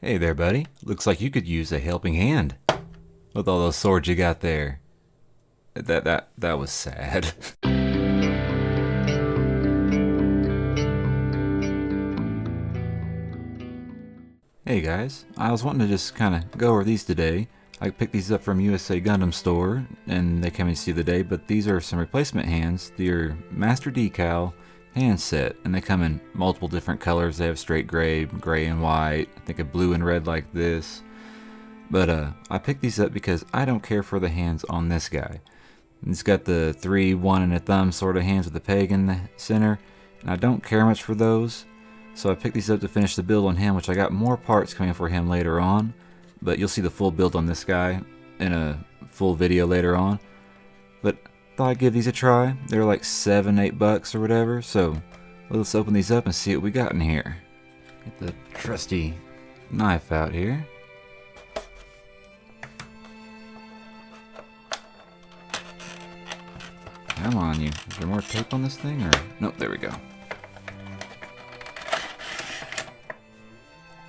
Hey there, buddy. Looks like you could use a helping hand with all those swords you got there. That was sad. Hey guys, I was wanting to just kind of go over these today. I picked these up from USA Gundam store, and they came in to see the day. But these are some replacement hands. They're Master Decal hand set, and they come in multiple different colors. They have straight gray, gray and white. I think a blue and red like this. But I picked these up because I don't care for the hands on this guy. It's got the 3, 1, and a thumb sort of hands with the peg in the center, and I don't care much for those. So I picked these up to finish the build on him, which I got more parts coming for him later on. But you'll see the full build on this guy in a full video later on. But thought I'd give these a try. They're like $7, $8 or whatever. So let's open these up and see what we got in here. Get the trusty knife out here. Come on, you. Is there more tape on this thing, or nope? There we go.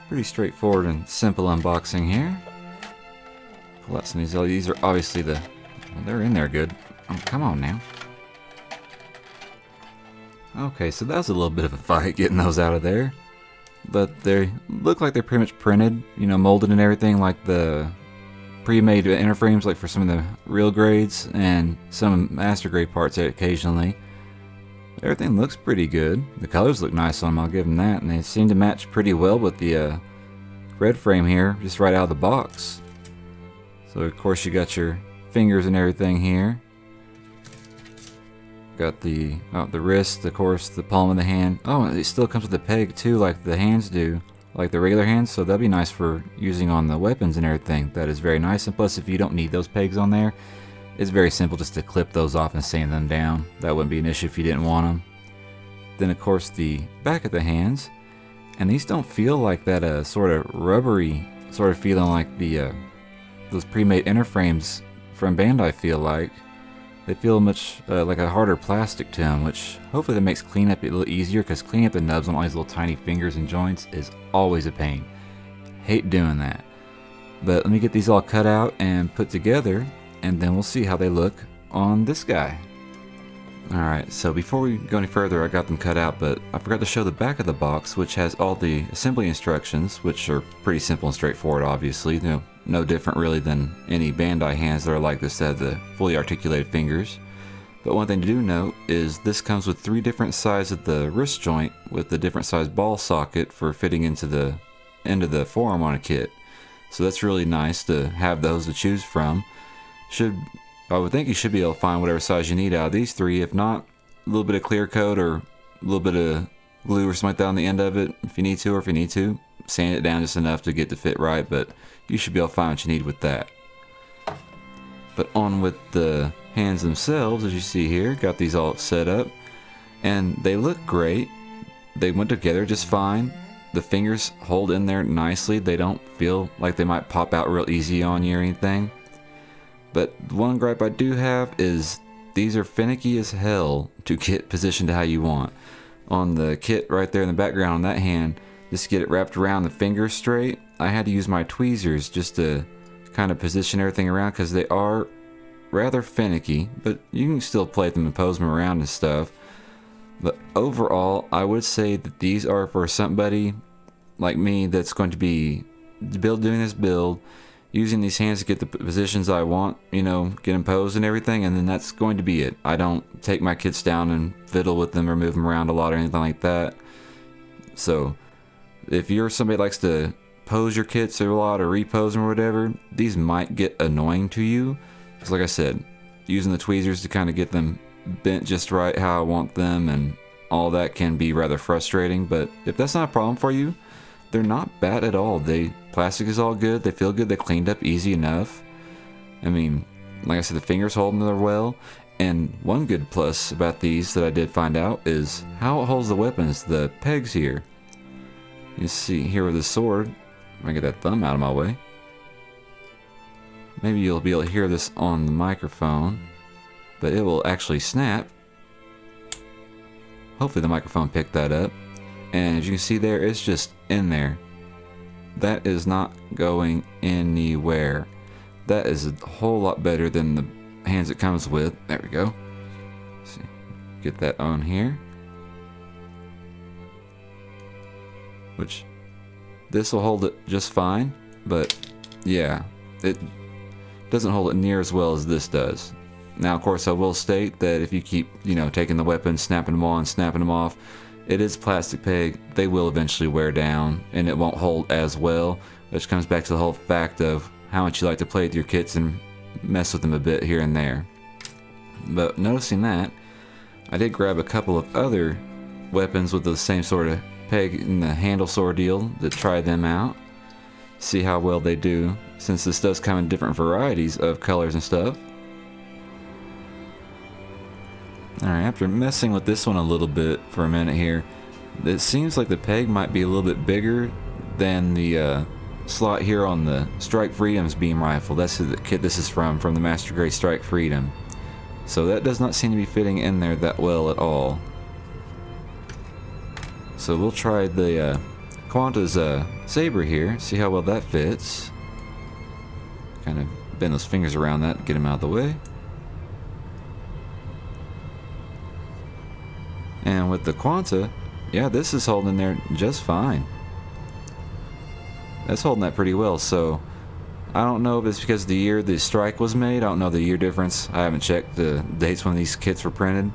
Pretty straightforward and simple unboxing here. Pull out some of these. Oh, these are obviously the. Well, they're in there good. Oh, come on now. Okay, so that was a little bit of a fight getting those out of there, but they look like they're pretty much printed, you know, molded and everything, like the pre-made inner frames, like for some of the real grades and some master grade parts occasionally. Everything looks pretty good. The colors look nice on them, I'll give them that, and they seem to match pretty well with the red frame here, just right out of the box. So of course you got your fingers and everything here. Got the wrist, of course, the palm of the hand. Oh, it still comes with a peg too, like the hands do, like the regular hands, so that'll be nice for using on the weapons and everything. That is very nice, and plus if you don't need those pegs on there, it's very simple just to clip those off and sand them down. That wouldn't be an issue if you didn't want them. Then of course the back of the hands, and these don't feel like that sort of rubbery sort of feeling like the those pre-made inner frames from Bandai feel like. They feel much like a harder plastic to them, which hopefully that makes cleanup a little easier, because cleaning up the nubs on all these little tiny fingers and joints is always a pain. Hate doing that. But let me get these all cut out and put together, and then we'll see how they look on this guy. Alright, so before we go any further, I got them cut out, but I forgot to show the back of the box, which has all the assembly instructions, which are pretty simple and straightforward, obviously. No different really than any Bandai hands that are like this that have the fully articulated fingers. But one thing to do note is this comes with 3 different sizes of the wrist joint with the different size ball socket for fitting into the end of the forearm on a kit. So that's really nice to have those to choose from. I would think you should be able to find whatever size you need out of these 3. If not, a little bit of clear coat or a little bit of glue or something like that on the end of it if you need to, or if you need to sand it down just enough to get to fit right, but you should be able to find what you need with that. But on with the hands themselves, as you see here, got these all set up, and they look great. They went together just fine. The fingers hold in there nicely. They don't feel like they might pop out real easy on you or anything. But one gripe I do have is these are finicky as hell to get positioned how you want. On the kit right there in the background on that hand, just to get it wrapped around the fingers straight, I had to use my tweezers just to kind of position everything around, because they are rather finicky, but you can still play with them and pose them around and stuff. But overall, I would say that these are for somebody like me that's going to be doing this build, using these hands to get the positions I want, you know, get them posed and everything, and then that's going to be it. I don't take my kits down and fiddle with them or move them around a lot or anything like that. So if you're somebody that likes to pose your kits a lot or repose them or whatever, these might get annoying to you. Because like I said, using the tweezers to kind of get them bent just right how I want them and all that can be rather frustrating. But if that's not a problem for you, they're not bad at all. Plastic is all good, they feel good, they cleaned up easy enough. I mean, like I said, the fingers hold them well. And one good plus about these that I did find out is how it holds the weapons, the pegs here. You see here with the sword, let me get that thumb out of my way. Maybe you'll be able to hear this on the microphone, but it will actually snap. Hopefully the microphone picked that up. And as you can see there, it's just in there. that is not going anywhere. That is a whole lot better than the hands it comes with. There we go. Let's see, get that on here. Which, this will hold it just fine, but yeah, it doesn't hold it near as well as this does. Now, of course, I will state that if you keep, taking the weapons, snapping them on, snapping them off, it is plastic peg. They will eventually wear down, and it won't hold as well, which comes back to the whole fact of how much you like to play with your kits and mess with them a bit here and there. But noticing that, I did grab a couple of other weapons with the same sort of peg in the handle sort of deal to try them out, see how well they do, since this does come in different varieties of colors and stuff. Alright, after messing with this one a little bit for a minute here, it seems like the peg might be a little bit bigger than the slot here on the Strike Freedom's beam rifle. That's the kit this is from the Master Decal Strike Freedom. So that does not seem to be fitting in there that well at all. So we'll try the Quanta's saber here, see how well that fits. Kind of bend those fingers around that, get them out of the way. And with the Quanta, yeah, this is holding there just fine. That's holding that pretty well, so I don't know if it's because of the year the strike was made. I don't know the year difference. I haven't checked the dates when these kits were printed.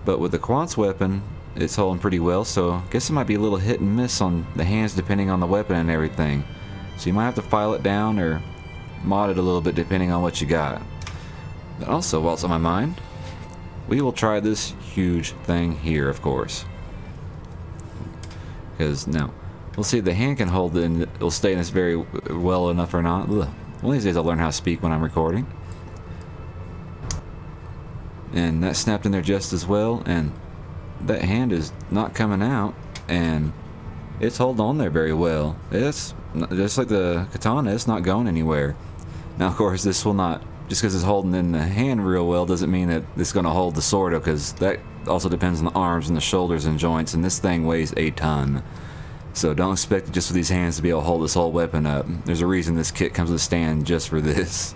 But with the Quant's weapon, it's holding pretty well, so I guess it might be a little hit and miss on the hands depending on the weapon and everything. So you might have to file it down or mod it a little bit depending on what you got. But also, while it's on my mind, we will try this huge thing here, of course. Because now, we'll see if the hand can hold it and it'll stay in this very well enough or not. Ugh. One of these days I'll learn how to speak when I'm recording. And that snapped in there just as well, and that hand is not coming out, and it's holding on there very well. It's just like the katana, it's not going anywhere. Now, of course, this will not, just because it's holding in the hand real well doesn't mean that it's going to hold the sword, because that also depends on the arms and the shoulders and joints, and this thing weighs a ton. So don't expect just with these hands to be able to hold this whole weapon up. There's a reason this kit comes with a stand just for this.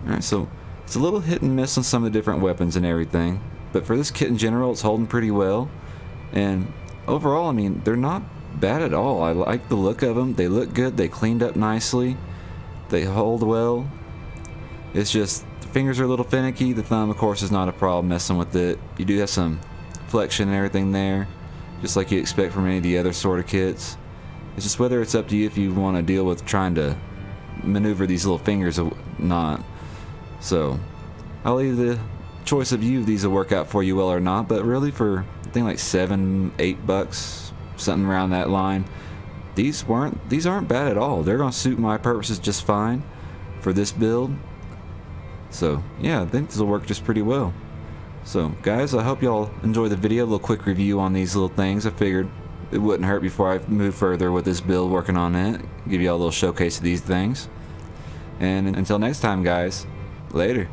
Alright, so it's a little hit and miss on some of the different weapons and everything, but for this kit in general, it's holding pretty well. And overall, I mean, they're not bad at all. I like the look of them. They look good. They cleaned up nicely. They hold well. It's just the fingers are a little finicky. The thumb, of course, is not a problem messing with it. You do have some flexion and everything there, just like you expect from any of the other sort of kits. It's just whether it's up to you if you want to deal with trying to maneuver these little fingers or not. So I'll leave the choice of you if these will work out for you well or not, but really for I think like $7-8, something around that line, these aren't bad at all. They're gonna suit my purposes just fine for this build. So yeah, I think this will work just pretty well. So guys, I hope y'all enjoy the video. A little quick review on these little things. I figured it wouldn't hurt before I move further with this build, working on it, give y'all a little showcase of these things. And until next time, guys, later.